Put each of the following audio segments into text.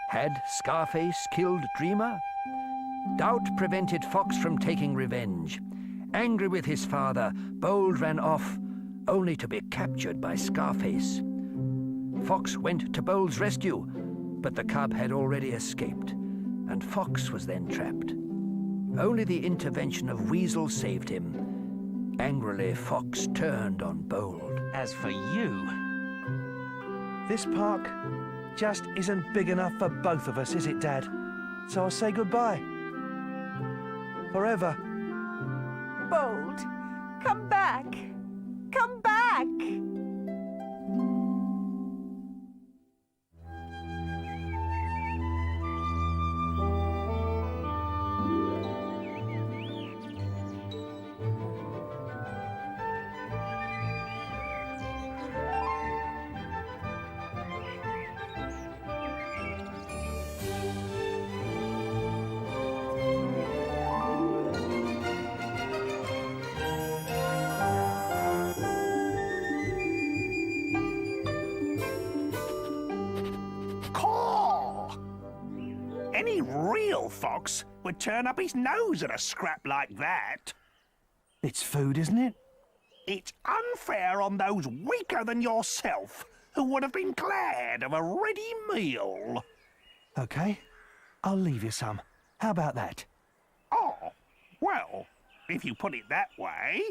Had Scarface killed Dreamer? Doubt prevented Fox from taking revenge. Angry with his father, Bold ran off, only to be captured by Scarface. Fox went to Bold's rescue, but the cub had already escaped, and Fox was then trapped. Only the intervention of Weasel saved him. Angrily, Fox turned on Bold. As for you... This park just isn't big enough for both of us, is it, Dad? So I'll say goodbye. Forever. Bold, come back. Come back. Any real fox would turn up his nose at a scrap like that. It's food, isn't it? It's unfair on those weaker than yourself, who would have been glad of a ready meal. Okay, I'll leave you some. How about that? Oh, well, if you put it that way.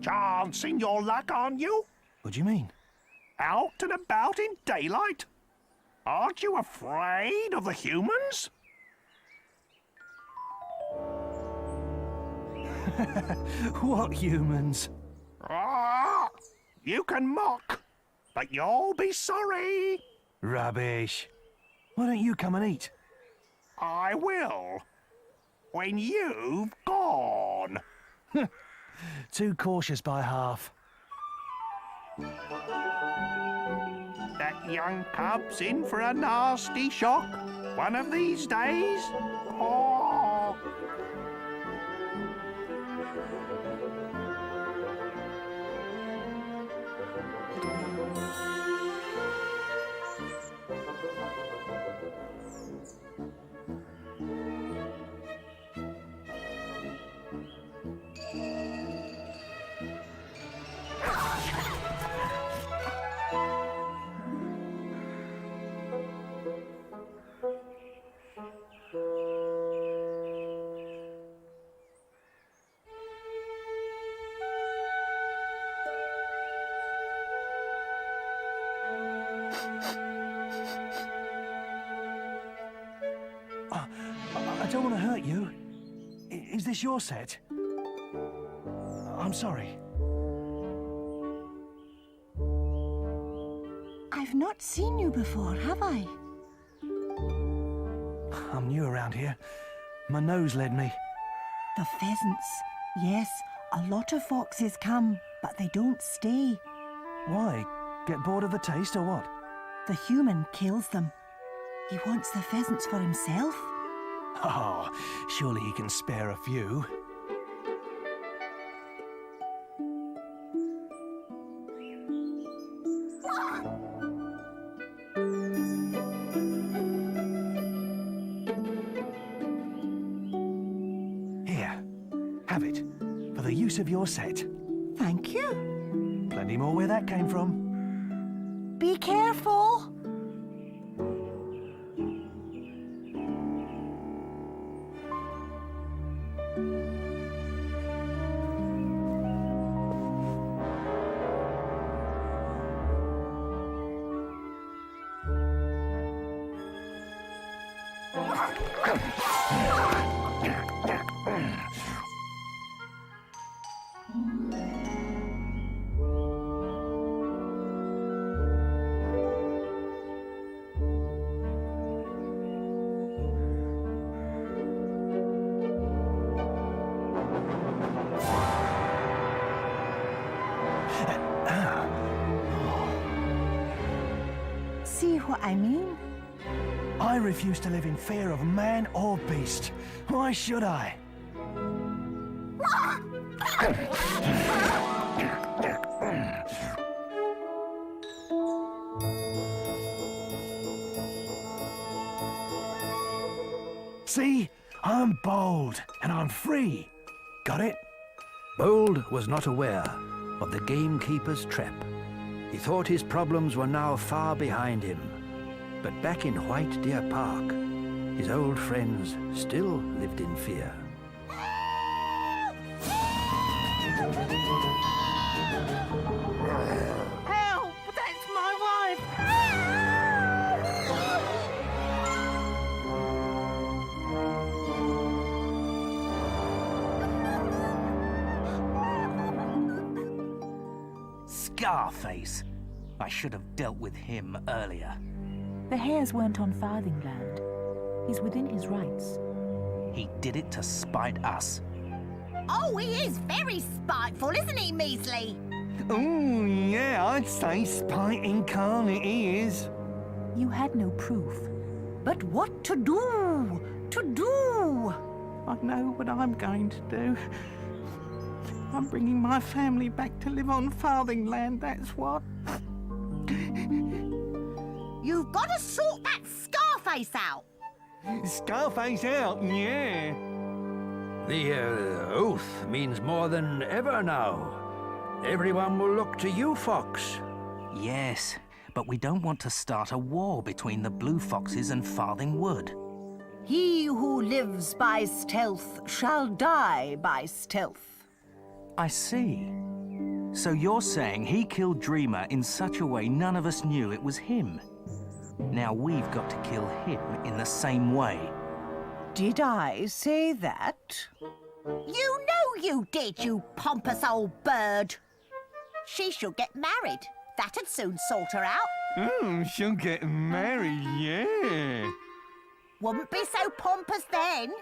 Chancing your luck, aren't you? What do you mean? Out and about in daylight? Aren't you afraid of the humans? What humans? Ah, you can mock, but you'll be sorry. Rubbish. Why don't you come and eat? I will. When you've gone. Too cautious by half. That young cub's in for a nasty shock one of these days. Oh. I don't want to hurt you. Is this your set? I'm sorry. I've not seen you before, have I? I'm new around here. My nose led me. The pheasants. Yes, a lot of foxes come, but they don't stay. Why? Get bored of the taste or what? The human kills them. He wants the pheasants for himself. Oh, surely he can spare a few. Here, have it, for the use of your set. Thank you. Plenty more where that came from. Be careful. See what I mean? I refuse to live in fear of man or beast. Why should I? See? I'm bold and I'm free. Got it? Bold was not aware of the gamekeeper's trap. He thought his problems were now far behind him. But back in White Deer Park, his old friends still lived in fear. Help! That's my wife! Scarface! I should have dealt with him earlier. The hares weren't on Farthing land. He's within his rights. He did it to spite us. Oh, he is very spiteful, isn't he, Measley? Oh, yeah, I'd say spite incarnate he is. You had no proof. But what to do? To do? I know what I'm going to do. I'm bringing my family back to live on Farthing land, that's what. You've got to sort that Scarface out. Scarface out, yeah. The oath means more than ever now. Everyone will look to you, Fox. Yes, but we don't want to start a war between the Blue Foxes and Farthing Wood. He who lives by stealth shall die by stealth. I see. So you're saying he killed Dreamer in such a way none of us knew it was him. Now we've got to kill him in the same way. Did I say that? You know you did, you pompous old bird. She should get married. That'd soon sort her out. Oh, she'll get married, yeah. Wouldn't be so pompous then.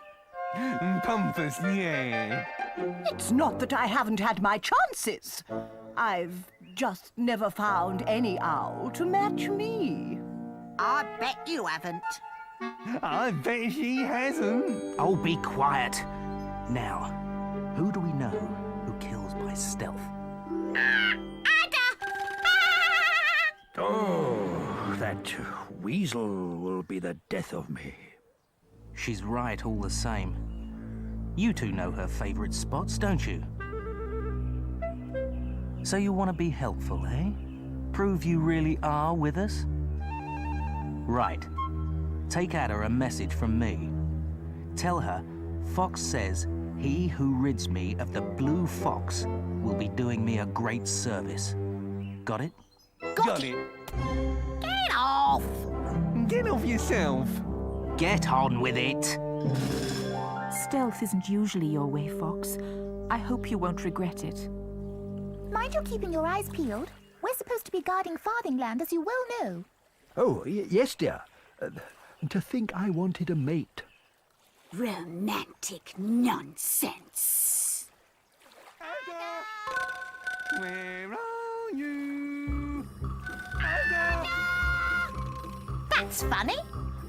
Pompous, yeah. It's not that I haven't had my chances. I've just never found any owl to match me. I bet you haven't. I bet she hasn't. Oh, be quiet. Now, who do we know who kills by stealth? Ada! Oh, that weasel will be the death of me. She's right all the same. You two know her favorite spots, don't you? So you want to be helpful, eh? Prove you really are with us? Right. Take Ada a message from me. Tell her Fox says he who rids me of the Blue Fox will be doing me a great service. Got it? Got it. Get off! Get off yourself. Get on with it! Stealth isn't usually your way, Fox. I hope you won't regret it. Mind you keeping your eyes peeled. We're supposed to be guarding Farthing land, as you well know. Oh, yes, dear. To think I wanted a mate. Romantic nonsense. Ada! Where are you? Ada! That's funny.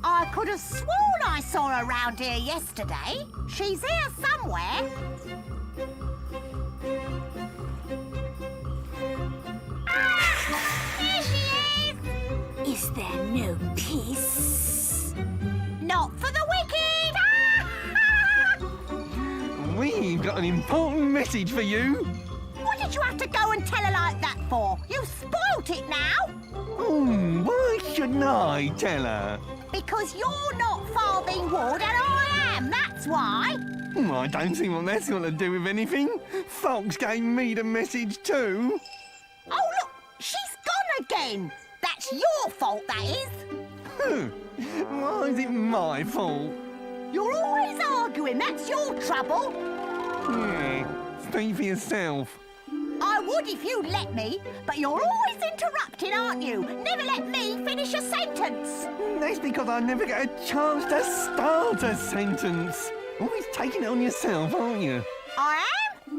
I could have sworn I saw her around here yesterday. She's here somewhere. Here she is! Is there no peace? Not for the wicked! We've got an important message for you. What did you have to go and tell her like that for? You spoilt it now. Why shouldn't I tell her? Because you're not Farthing Wood and I am, that's why. I don't see what that's got to do with anything. Fox gave me the message too. Oh, look, she's gone again. That's your fault, that is. Why is it my fault? You're always arguing, that's your trouble. Yeah, speak for yourself. I would if you'd let me, but you're always interrupting, aren't you? Never let me finish a sentence. That's because I never get a chance to start a sentence. Always taking it on yourself, aren't you? I am?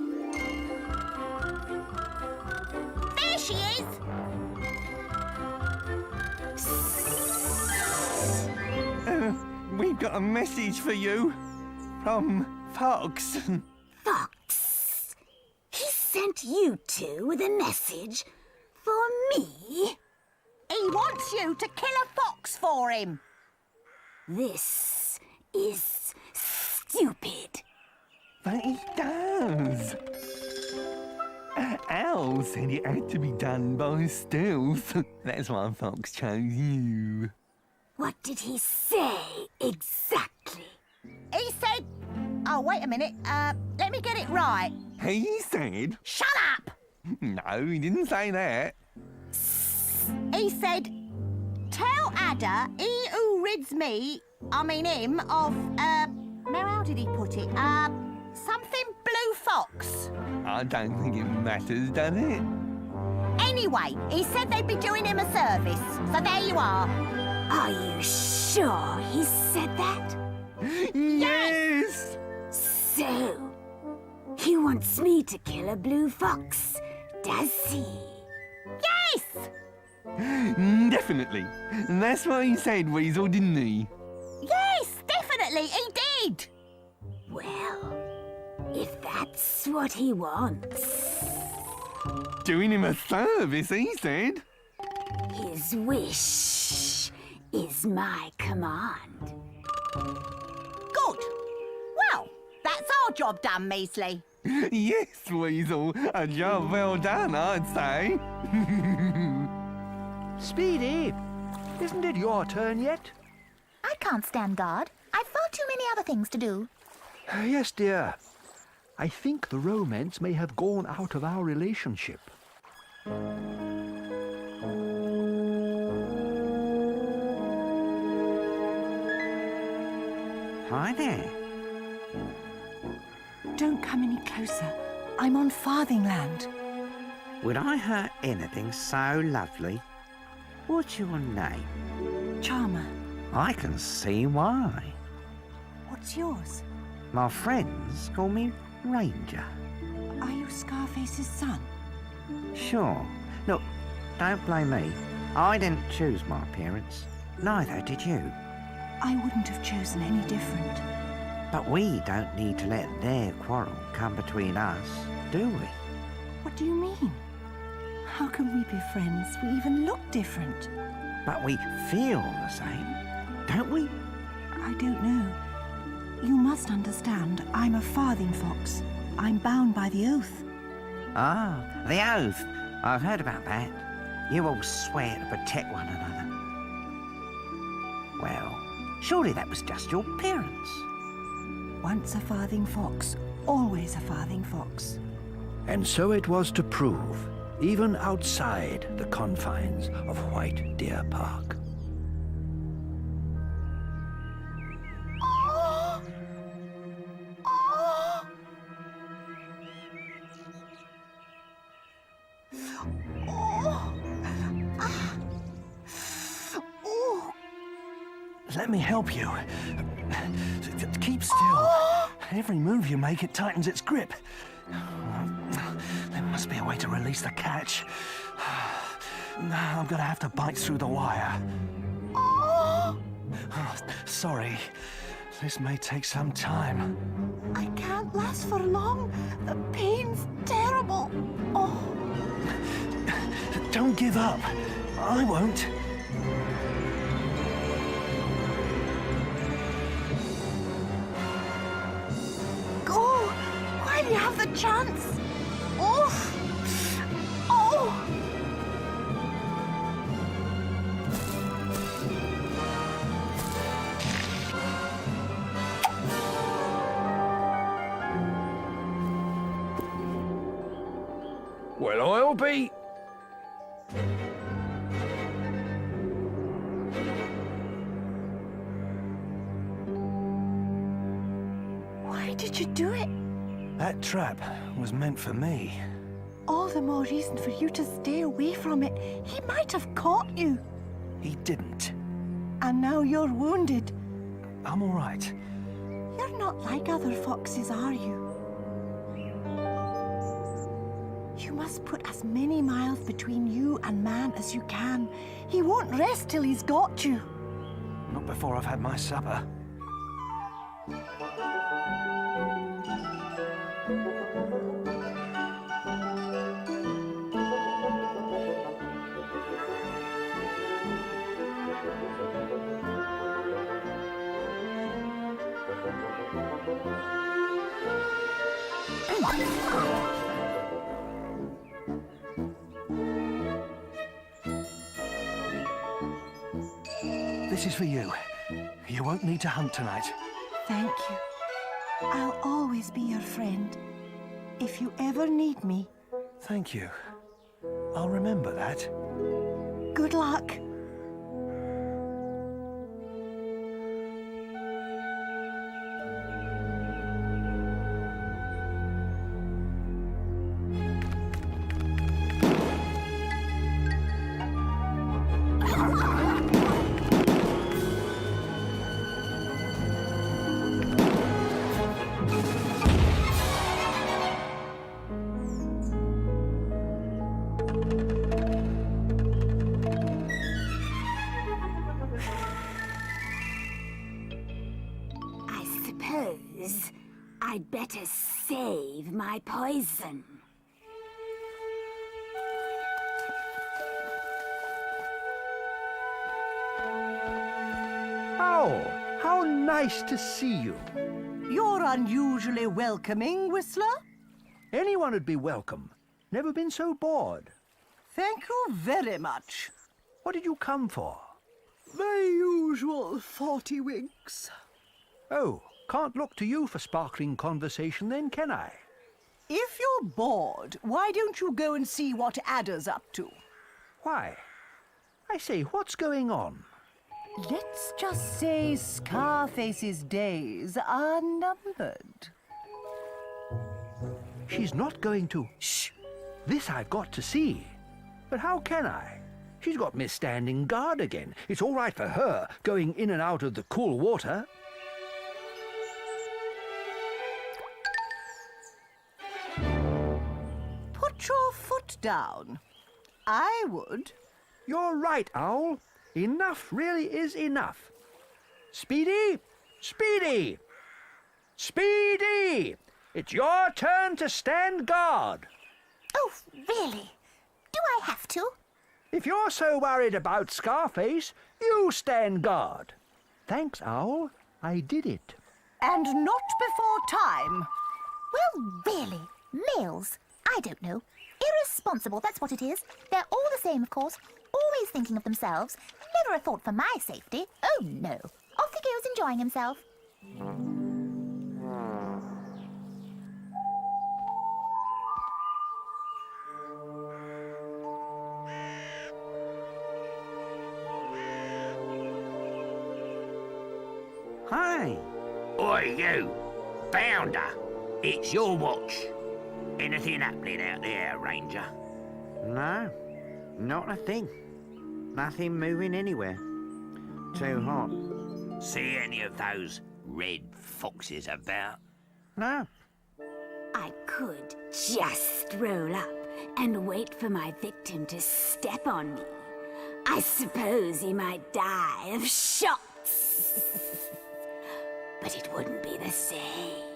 There she is. We've got a message for you from Fox. Fox? He sent you two with a message for me? He wants you to kill a fox for him. This is stupid. But he does. Al said it had to be done by stealth. That's why Fox chose you. What did he say exactly? He said... Oh, wait a minute. Let me get it right. He said... Shut up! No, he didn't say that. He said, tell Ada he who rids me, I mean him, of, now how did he put it? Something blue fox. I don't think it matters, does it? Anyway, he said they'd be doing him a service, so there you are. Are you sure he said that? Yes! So, he wants me to kill a blue fox, does he? Yes! Definitely. That's what he said, Weasel, didn't he? Yes, definitely, he did. Well, if that's what he wants... Doing him a service, he said. His wish is my command. Good. Well, that's our job done, Measley. Yes, Weasel. A job well done, I'd say. Speedy, isn't it your turn yet? I can't stand guard. I've far too many other things to do. Yes, dear. I think the romance may have gone out of our relationship. Hi there. Don't come any closer. I'm on Farthing land. Would I hurt anything so lovely? What's your name? Charmer. I can see why. What's yours? My friends call me Ranger. Are you Scarface's son? Sure. Look, don't blame me. I didn't choose my appearance. Neither did you. I wouldn't have chosen any different. But we don't need to let their quarrel come between us, do we? What do you mean? How can we be friends? We even look different. But we feel the same, don't we? I don't know. You must understand, I'm a Farthing fox. I'm bound by the oath. Ah, the oath. I've heard about that. You all swear to protect one another. Well, surely that was just your appearance. Once a Farthing fox, always a Farthing fox. And so it was to prove, even outside the confines of White Deer Park. Let me help you. Keep still. Every move you make, it tightens its grip. There must be a way to release the catch. I'm gonna have to bite through the wire. Oh, sorry. This may take some time. I can't last for long. The pain's terrible. Oh. Don't give up. I won't. Go while you have the chance. Oh. Oh. Well, I'll be... you do it? That trap was meant for me. All the more reason for you to stay away from it. He might have caught you. He didn't. And now you're wounded. I'm all right. You're not like other foxes, are you? You must put as many miles between you and man as you can. He won't rest till he's got you. Not before I've had my supper. This is for you. You won't need to hunt tonight. Thank you. I'll always be your friend. If you ever need me. Thank you. I'll remember that. Good luck. I'd better save my poison. Owl, how nice to see you. You're unusually welcoming, Whistler. Anyone would be welcome. Never been so bored. Thank you very much. What did you come for? The usual 40 winks. Oh, can't look to you for sparkling conversation then, can I? If you're bored, why don't you go and see what Ada's up to? Why? I say, what's going on? Let's just say Scarface's days are numbered. She's not going to... Shh! This I've got to see. But how can I? She's got me standing guard again. It's all right for her, going in and out of the cool water. Put your foot down. I would. You're right, Owl. Enough really is enough. Speedy! Speedy! Speedy! It's your turn to stand guard. Oh, really? Do I have to? If you're so worried about Scarface, you stand guard. Thanks, Owl. I did it. And not before time. Well, really, males, I don't know. Irresponsible, that's what it is. They're all the same, of course. Always thinking of themselves. Never a thought for my safety. Oh, no. Off he goes, enjoying himself. Hi. Oi, you! Bounder! It's your watch. Anything happening out there, Ranger? No, not a thing. Nothing moving anywhere. Too hot. See any of those red foxes about? No. I could just roll up and wait for my victim to step on me. I suppose he might die of shots. But it wouldn't be the same.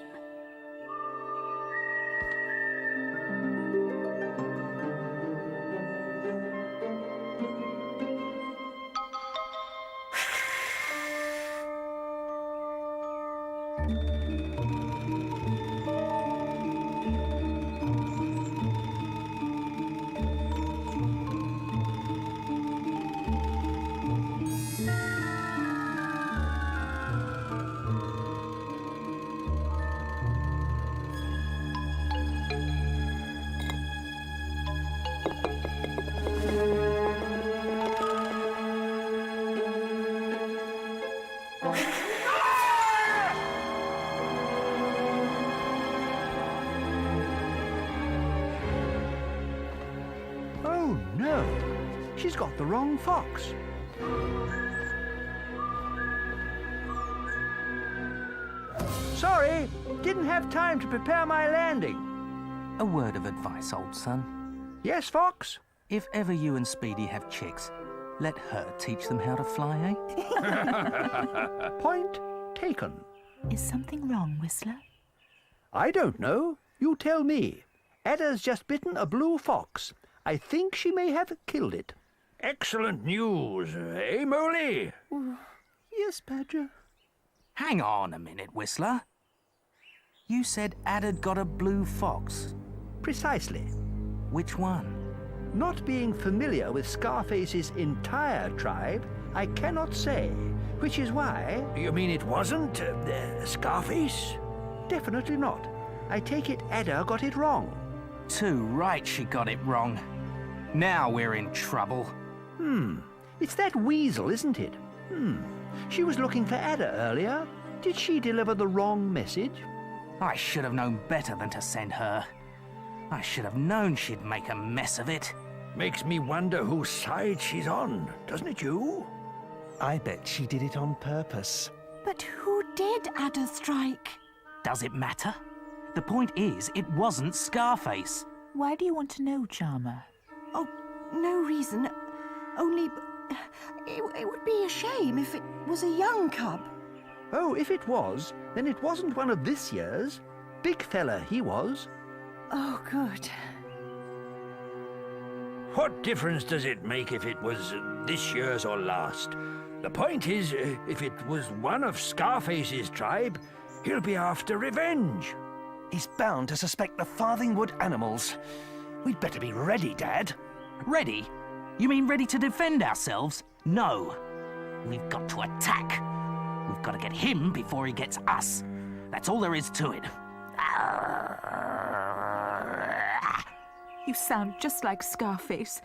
She's got the wrong fox. Sorry, didn't have time to prepare my landing. A word of advice, old son. Yes, Fox? If ever you and Speedy have chicks, let her teach them how to fly, eh? Point taken. Is something wrong, Whistler? I don't know. You tell me. Ada's just bitten a blue fox. I think she may have killed it. Excellent news, eh, Moley? Yes, Badger. Hang on a minute, Whistler. You said Ada'd got a blue fox. Precisely. Which one? Not being familiar with Scarface's entire tribe, I cannot say, which is why... You mean it wasn't Scarface? Definitely not. I take it Ada got it wrong. Too right she got it wrong. Now we're in trouble. It's that weasel, isn't it? She was looking for Ada earlier. Did she deliver the wrong message? I should have known better than to send her. I should have known she'd make a mess of it. Makes me wonder whose side she's on, doesn't it you? I bet she did it on purpose. But who did Ada strike? Does it matter? The point is, it wasn't Scarface. Why do you want to know, Charmer? Oh, no reason. Only it would be a shame if it was a young cub. Oh, if it was, then it wasn't one of this year's. Big fella he was. Oh, good. What difference does it make if it was this year's or last? The point is, if it was one of Scarface's tribe, he'll be after revenge. He's bound to suspect the Farthingwood animals. We'd better be ready, Dad. Ready? You mean ready to defend ourselves? No. We've got to attack. We've got to get him before he gets us. That's all there is to it. You sound just like Scarface.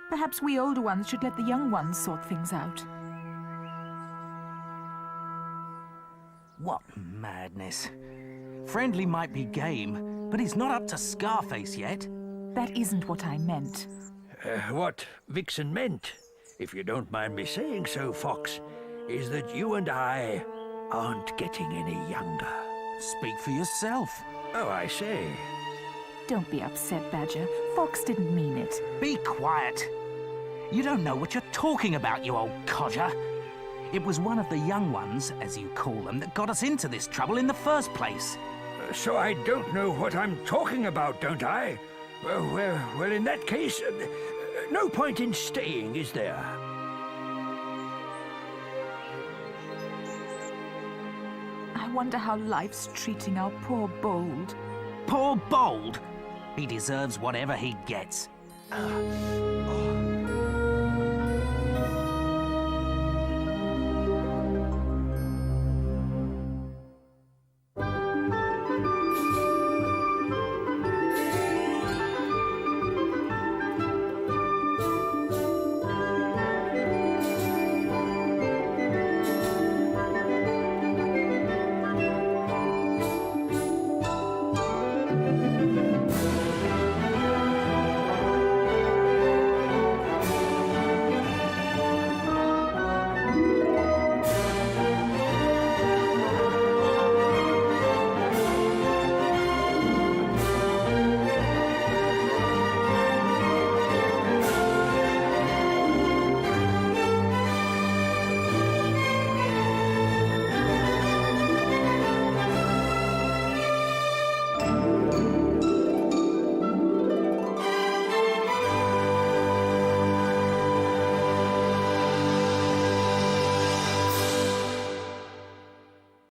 Perhaps we older ones should let the young ones sort things out. What madness. Friendly might be game, but he's not up to Scarface yet. That isn't what I meant. What Vixen meant, if you don't mind me saying so, Fox, is that you and I aren't getting any younger. Speak for yourself. Oh, I say. Don't be upset, Badger. Fox didn't mean it. Be quiet. You don't know what you're talking about, you old codger. It was one of the young ones, as you call them, that got us into this trouble in the first place. So I don't know what I'm talking about, don't I? Well, in that case, no point in staying, is there? I wonder how life's treating our poor Bold. Poor Bold? He deserves whatever he gets. Oh,